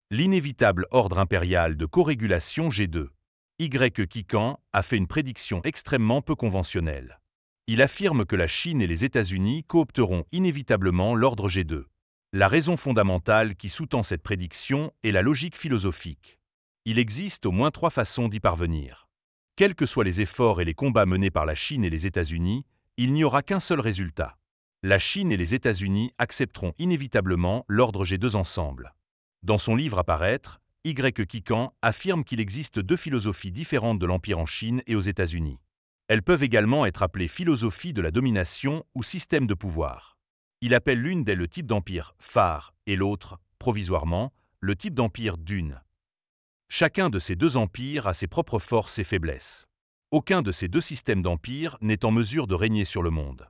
L'inévitable ordre impérial de corégulation G2. Y. Quican a fait une prédiction extrêmement peu conventionnelle. Il affirme que la Chine et les États-Unis coopteront inévitablement l'ordre G2. La raison fondamentale qui sous-tend cette prédiction est la logique philosophique. Il existe au moins 3 façons d'y parvenir. Quels que soient les efforts et les combats menés par la Chine et les États-Unis, il n'y aura qu'un seul résultat. La Chine et les États-Unis accepteront inévitablement l'ordre G2 ensemble. Dans son livre à paraître, Y. Quican affirme qu'il existe 2 philosophies différentes de l'Empire en Chine et aux États-Unis. Elles peuvent également être appelées philosophie de la domination ou système de pouvoir. Il appelle l'une d'elles le type d'empire phare et l'autre, provisoirement, le type d'empire dune. Chacun de ces 2 empires a ses propres forces et faiblesses. Aucun de ces 2 systèmes d'empire n'est en mesure de régner sur le monde.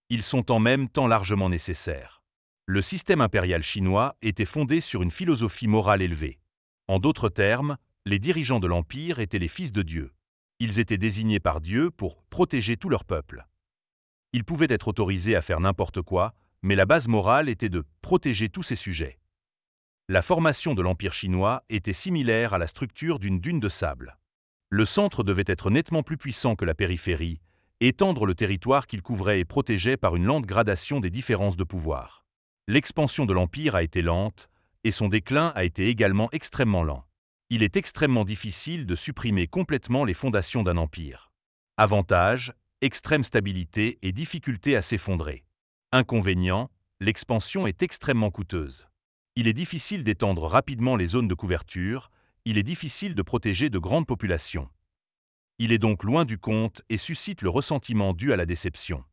Ils sont en même temps largement nécessaires. Le système impérial chinois était fondé sur une philosophie morale élevée. En d'autres termes, les dirigeants de l'empire étaient les fils de Dieu. Ils étaient désignés par Dieu pour protéger tout leur peuple. Ils pouvaient être autorisés à faire n'importe quoi, mais la base morale était de protéger tous ses sujets. La formation de l'empire chinois était similaire à la structure d'une dune de sable. Le centre devait être nettement plus puissant que la périphérie, étendre le territoire qu'il couvrait et protégeait par une lente gradation des différences de pouvoir. L'expansion de l'empire a été lente, et son déclin a été également extrêmement lent. Il est extrêmement difficile de supprimer complètement les fondations d'un empire. Avantage, extrême stabilité et difficulté à s'effondrer. Inconvénient, l'expansion est extrêmement coûteuse. Il est difficile d'étendre rapidement les zones de couverture, il est difficile de protéger de grandes populations. Il est donc loin du compte et suscite le ressentiment dû à la déception.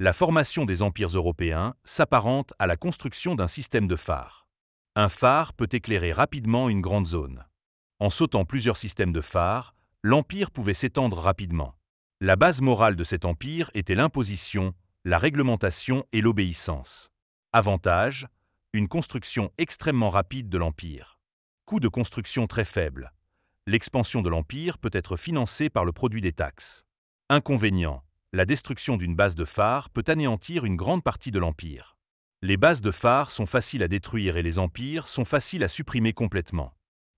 La formation des empires européens s'apparente à la construction d'un système de phares. Un phare peut éclairer rapidement une grande zone. En sautant plusieurs systèmes de phares, l'empire pouvait s'étendre rapidement. La base morale de cet empire était l'imposition, la réglementation et l'obéissance. Avantage, une construction extrêmement rapide de l'empire. Coût de construction très faible. L'expansion de l'empire peut être financée par le produit des taxes. Inconvénient, la destruction d'une base de phare peut anéantir une grande partie de l'empire. Les bases de phare sont faciles à détruire et les empires sont faciles à supprimer complètement.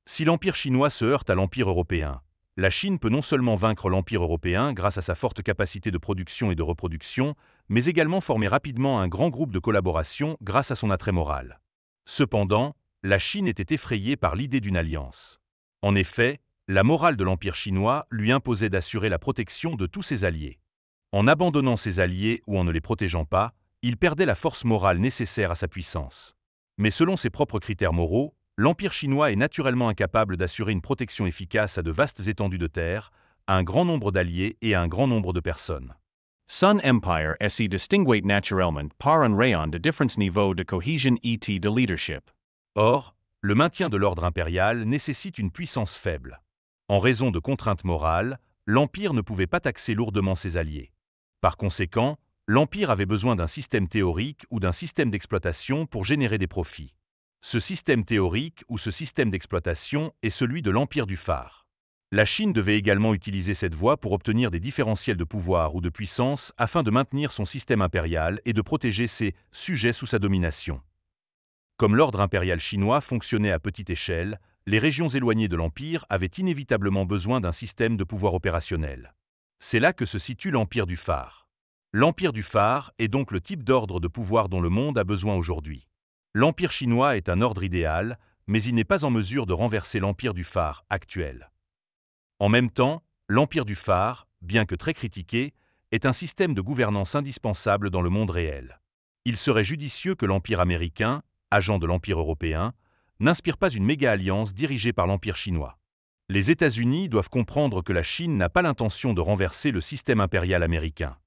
Si l'empire chinois se heurte à l'empire européen, la Chine peut non seulement vaincre l'empire européen grâce à sa forte capacité de production et de reproduction, mais également former rapidement un grand groupe de collaboration grâce à son attrait moral. Cependant, la Chine était effrayée par l'idée d'une alliance. En effet, la morale de l'empire chinois lui imposait d'assurer la protection de tous ses alliés. En abandonnant ses alliés ou en ne les protégeant pas, il perdait la force morale nécessaire à sa puissance. Mais selon ses propres critères moraux, l'Empire chinois est naturellement incapable d'assurer une protection efficace à de vastes étendues de terre, à un grand nombre d'alliés et à un grand nombre de personnes. Sun Empire est distinguait naturellement par un rayon de différents niveaux de cohésion et de leadership. Or, le maintien de l'ordre impérial nécessite une puissance faible. En raison de contraintes morales, l'Empire ne pouvait pas taxer lourdement ses alliés. Par conséquent, l'Empire avait besoin d'un système théorique ou d'un système d'exploitation pour générer des profits. Ce système théorique ou ce système d'exploitation est celui de l'Empire du phare. La Chine devait également utiliser cette voie pour obtenir des différentiels de pouvoir ou de puissance afin de maintenir son système impérial et de protéger ses sujets sous sa domination. Comme l'ordre impérial chinois fonctionnait à petite échelle, les régions éloignées de l'Empire avaient inévitablement besoin d'un système de pouvoir opérationnel. C'est là que se situe l'Empire du phare. L'Empire du phare est donc le type d'ordre de pouvoir dont le monde a besoin aujourd'hui. L'Empire chinois est un ordre idéal, mais il n'est pas en mesure de renverser l'Empire du phare actuel. En même temps, l'Empire du phare, bien que très critiqué, est un système de gouvernance indispensable dans le monde réel. Il serait judicieux que l'Empire américain, agent de l'Empire européen, n'inspire pas une méga-alliance dirigée par l'Empire chinois. Les États-Unis doivent comprendre que la Chine n'a pas l'intention de renverser le système impérial américain.